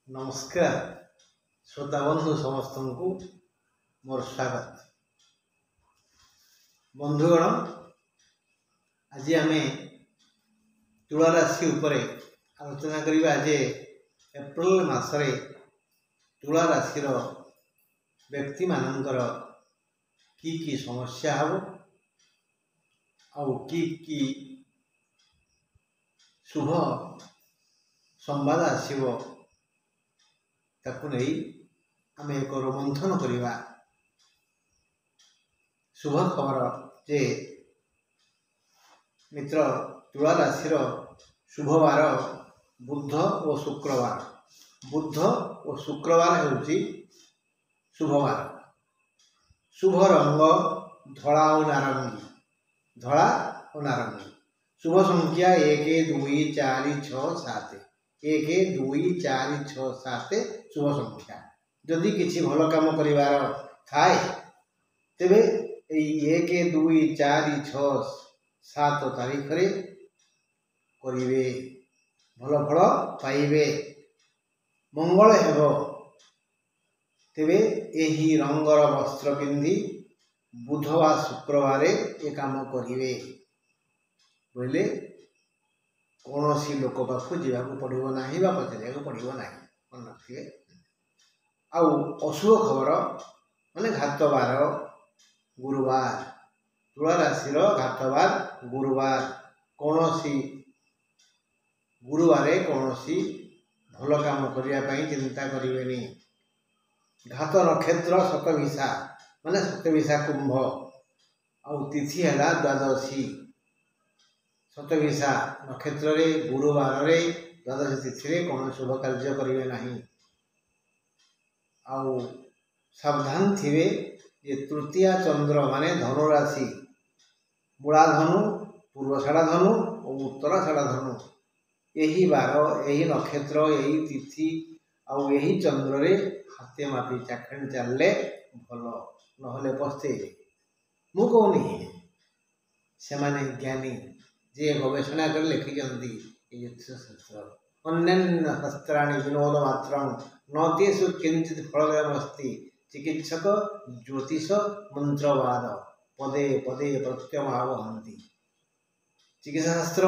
नमस्कार श्रोता बंधु समस्त को मोर स्वागत। बंधुगण आज आम तुला राशि उपरे आलोचना करवा जे एप्रिल मासरे तुला राशि व्यक्ति मानकर की समस्या हम की शुभ संवाद आसव ताकू नहीं आम एक रोमंथन करवा। शुभ खबर जे मित्र तुला राशि शुभवार बुध और शुक्रवार। बुध और शुक्रवार होउची शुभवार। शुभ रंग धला और नारंगी। धला और नारंगी। शुभ संख्या 1 2 4 6 7। 1 2 4 6 7 शुभ संख्या। जदि किसी भल काम करिवार थाए तेबे 1 2 4 6 7 तारीख रे करिवे भल फल पाइबे मंगल हेबो। तेबे एही रंगर वस्त्र पिंधि बुधवार शुक्रवार ए काम करिवे बोले कौन सी लोक पाख जावाक पड़ो ना पचार पड़ो ना मन रखिए। आउ अशुभ खबर माने घातबार गुरुवार। तुला राशि घातबार गुरुवार। कौन सी गुरुवार कौन सी भल काम करने चिंता करें। घात नक्षत्र शतभिषा माने शतभिषा कुंभ। आउ तिथि है द्वादशी। शतभिषा नक्षत्र रे गुरुवार रे द्वादशी तिथि रे कौन शुभ कार्य करेंगे नहीं। आउ सावधान थिवे ये तृतीया चंद्र माने धनु राशि मूला धनु पूर्वषाढ़ा धनु और उत्तराषाढ़ा धनु यही बार यही नक्षत्र यही तिथि आउ यही चंद्र रे हाथे मापी चाखणी चलले भल नहले पस्ते मु कहूनी से माने ज्ञानी जे गवेषणा कर लिखिंट ज्योतिषशास्त्र अन्यान्य शास्त्राणि विनोद मात्र न तेषु किंचित फलमस्ति चिकित्सक ज्योतिष मंत्रवाद पदे पदे प्रत्यमावहन्ति। चिकित्साशास्त्र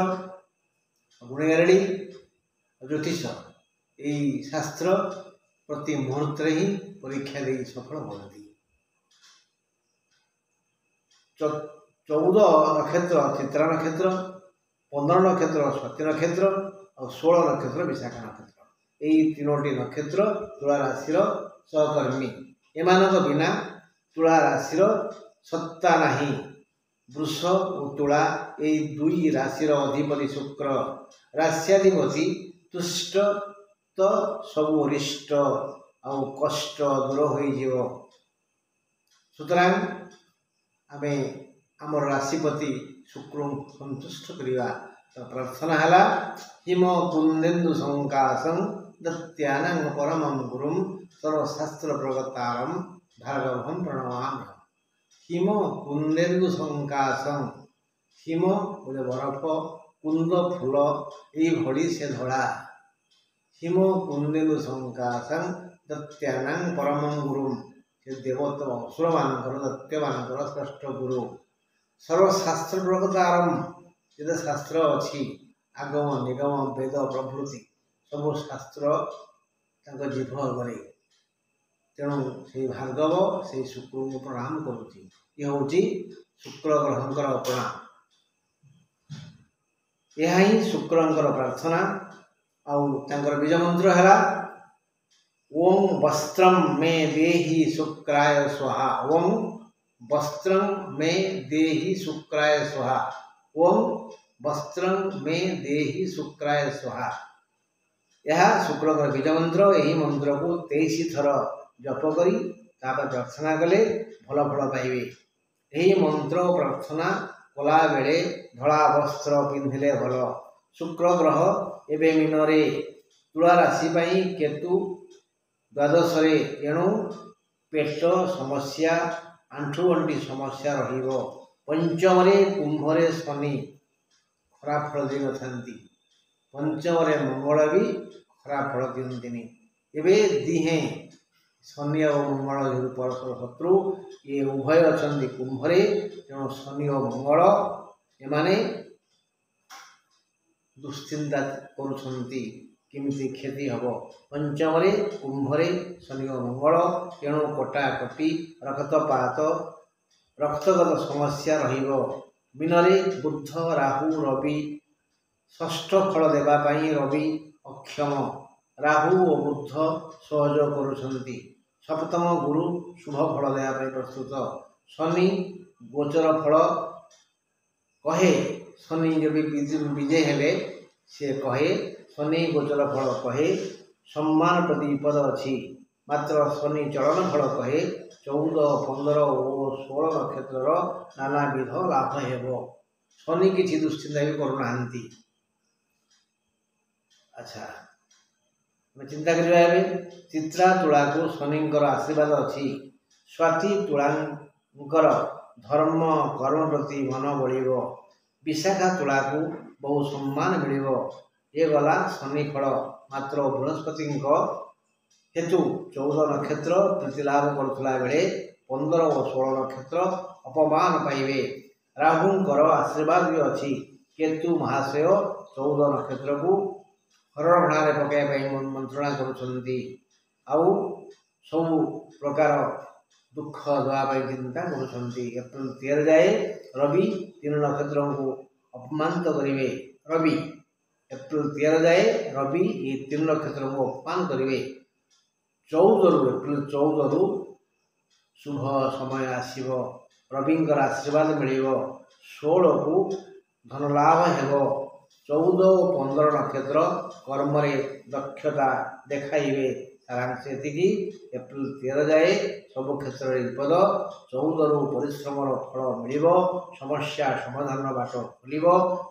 गुणगारिणी ज्योतिष यही शास्त्र प्रति मुहूर्त ही परीक्षा दे सफल होती। 14 नक्षत्र चित्रा नक्षत्र 15 नक्षत्र स्वाति नक्षत्र और 16 नक्षत्र विशाखा नक्षत्र यही 3टी नक्षत्र तुला राशि सहकर्मी। एमानक बिना तुला राशि सत्ता नहीं। वृष और तुला यही 2 राशि अधिपति शुक्र राश्याधिपति तुष्ट तो सब अरिष्ट आउ कष्ट दूर हो। सुतरां आमे आमर राशिपति शुक्र संतुष्ट करवा तो प्रार्थना है हिम कुंदेन्दु संकाशं दत्यानं परमं गुरुं सर्वशास्त्र प्रगतारं भार्गवं प्रणमामि। हिम कुंदेन्दु संकाशं हिम बोले बरफ कुंद फूल यही भली से धड़ा। हिम कुंदेन्दु संकाशं दत्यानं परमं गुरुं से देवता असुर मानकर दत्य मानकर श्रेष्ठ गुरु सर्वशास्त्र प्रगतारम जिते शास्त्र अच्छी आगम निगम वेद प्रभृति सब शास्त्र जीभ करे। तेणु से भार्गव से शुक्र को प्रणाम करुच्ची। ये हूँ शुक्र ग्रहंकर प्रणाम। यह ही शुक्रंकर प्रार्थना आउर बीज मंत्र है ओं वस्त्रं मे देहि शुक्राय स्वाहा। ओं वस्त्रं मे देहि शुक्राय स्वाहा। ओं वस्त्रं मे देहि शुक्राय स्वाहा। यह शुक्र बीज मंत्र यही मंत्र को 23 थर जप करी तापर प्रार्थना कले भल फल पाइबे। यही मंत्र प्रार्थना कला बेले धला वस्त्र पिंधिले भल। शुक्र ग्रह एवं मीनरे तुला राशि केतु द्वादश एणु पेट समस्या आंठू अंटी समस्या रहिबो। पंचम कुंभरे शनि खराब फल दी न। पंचम मंगल भी खराब फल दिखती। एबे दिहे शनि और मंगल जो परस्पर शत्रु ये उभय अच्छा कुंभरे तेणु शनि और मंगल एमाने दुश्चिंता करुछंती किमिति क्षति हब पंचम कुंभरे शनि और मंगल तेणु कटाकटी रक्तपात रक्तगत समस्या रहिबो मिनरे बुध राहु रवि षष्ठ फल देवाई रवि अक्षम राहु और बुध सहयोग करुछंती सप्तम गुरु शुभ फल देवाई प्रस्तुत शनि गोचर फल कहे शनि जब विजय हेले से कहे शनि गोचर फल कहे सम्मान प्रति विपद अच्छी मात्र शनि चलन फल कहे 14, 15 और 16 नक्षत्र नानाविध लाभ हेबो शनि किसी दुश्चिंता भी करूना। अच्छा चिंता करिबा चित्रा तुला को शनिंकर आशीर्वाद अच्छी स्वाति तुलांकर धर्म कर्म प्रति मन बढ़िबो विशाखा तुला को बहु सम्मान मिलिबो ये गला शनि फल मात्र बृहस्पति हेतु 14 नक्षत्र प्रीति लाभ करुला बेले 15 और 16 नक्षत्र अपमान पाइबे राहुंकर आशीर्वाद भी अच्छी केतु महाशय 14 नक्षत्र को हरण भणारे पकड़ मंत्रणा करुँच सब प्रकार दुख देवाई चिंता करुँच एप्रिल 13 जाए रवि 3 नक्षत्र को अपमानित करेंगे रवि एप्रिल 13 जाए रवि ये 3 नक्षत्र को अपमान करेंगे 14 एप्रिल 14 रु शुभ समय आसव रविंकर आशीर्वाद मिल 16 को धन लाभ हेब 14 और 15 नक्षत्र कर्म दक्षता देखाइबे सारांश एतिकी एप्रिल 13 जाए सब क्षेत्र में विपद 14 रु परिश्रम फल मिल समस्या समाधान बाट खोल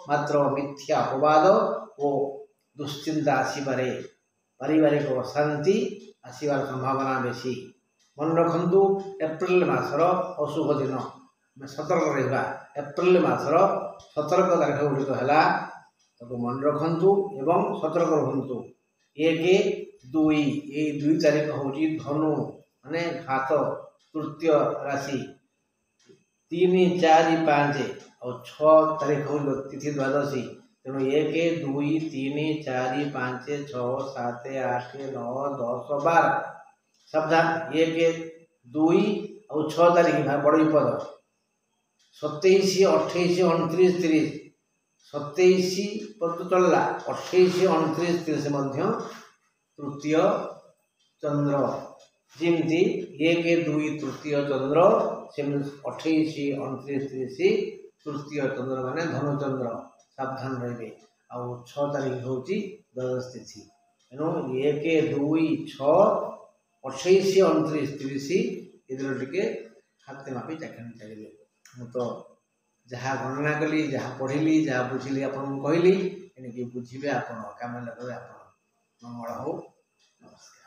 मात्र मिथ्या अपवाद और दुश्चिंता आसपे पारिवारिक अशांति आसबार संभावना बेसी मन रखु एप्रिल मासर अशुभ दिन सतर्क रहा एप्रिल मासर सतर्क तारीख गुड़िक है ताको मन रखु एवं सतर्क रुहतु 1, 2 ये 2 तारीख हूँ धनु माने घात तृतीय राशि 3, 4, 5 और 6 तारीख हूँ तिथि द्वादशी तेणु 1, 2, 3, 4, 5, 6, 7, 8, 9, 10, 12 सावधान 1, 2 और 6 तारीख बड़ विपद 27, 28, 29, 30 27 पर चलला 28, 29, 30 मध्य तृतीय चंद्र जमती 1, 2 तृतीय चंद्र से 28, 29, 30 तृतीय चंद्र माने धनुचंद्र सावधान रहे आउ 6 तारीख हूँ द्वादश तिथि तेणु 1, 2, 6, 28, 29, 30 इधर टे हाथ मापी चाकरी चलिए मु तो जहाँ गणना कली जहाँ पढ़ी जहाँ बुझी आपको कहली एणिकी बुझे आप काम लगे आप मंगल हो। नमस्कार।